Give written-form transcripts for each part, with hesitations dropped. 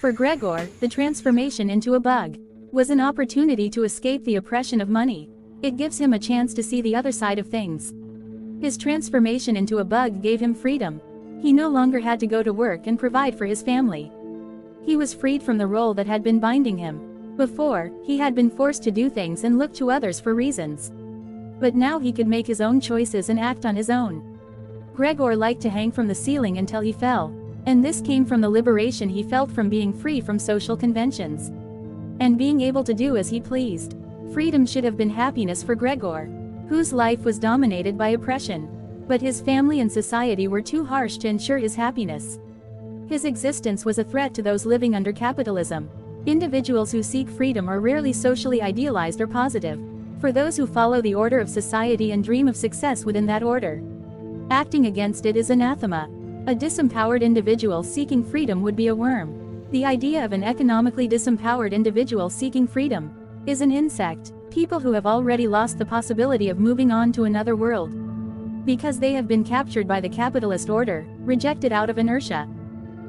For Gregor, the transformation into a bug was an opportunity to escape the oppression of money. It gives him a chance to see the other side of things. His transformation into a bug gave him freedom. He no longer had to go to work and provide for his family. He was freed from the role that had been binding him. Before, he had been forced to do things and look to others for reasons. But now he could make his own choices and act on his own. Gregor liked to hang from the ceiling until he fell, and this came from the liberation he felt from being free from social conventions and being able to do as he pleased. Freedom should have been happiness for Gregor, whose life was dominated by oppression. But his family and society were too harsh to ensure his happiness. His existence was a threat to those living under capitalism. Individuals who seek freedom are rarely socially idealized or positive. For those who follow the order of society and dream of success within that order, acting against it is anathema. A disempowered individual seeking freedom would be a worm. The idea of an economically disempowered individual seeking freedom is an insect. People who have already lost the possibility of moving on to another world because they have been captured by the capitalist order, rejected out of inertia,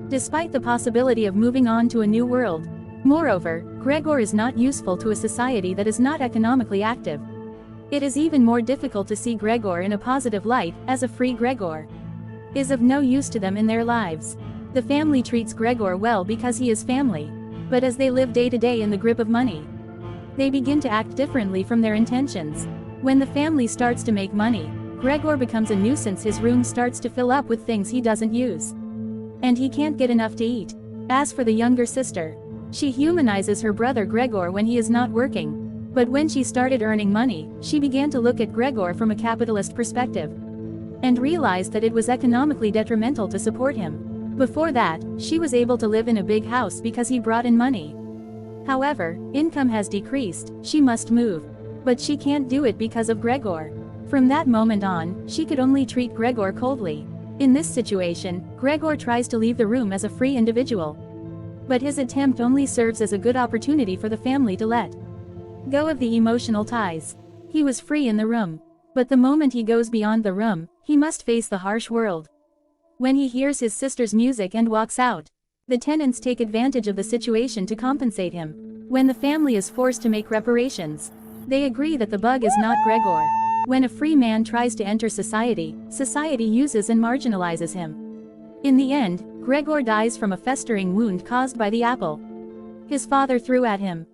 despite the possibility of moving on to a new world. Moreover, Gregor is not useful to a society that is not economically active. It is even more difficult to see Gregor in a positive light, as a free Gregor is of no use to them in their lives. The family treats Gregor well because he is family, but as they live day to day in the grip of money, they begin to act differently from their intentions. When the family starts to make money, Gregor becomes a nuisance. His room starts to fill up with things he doesn't use, and he can't get enough to eat. As for the younger sister, she humanizes her brother Gregor when he is not working. But when she started earning money, she began to look at Gregor from a capitalist perspective and realized that it was economically detrimental to support him. Before that, she was able to live in a big house because he brought in money. However, income has decreased, she must move. But she can't do it because of Gregor. From that moment on, she could only treat Gregor coldly. In this situation, Gregor tries to leave the room as a free individual. But his attempt only serves as a good opportunity for the family to let go of the emotional ties. He was free in the room. But the moment he goes beyond the room, he must face the harsh world. When he hears his sister's music and walks out, the tenants take advantage of the situation to compensate him. When the family is forced to make reparations, they agree that the bug is not Gregor. When a free man tries to enter society, society uses and marginalizes him. In the end, Gregor dies from a festering wound caused by the apple his father threw at him.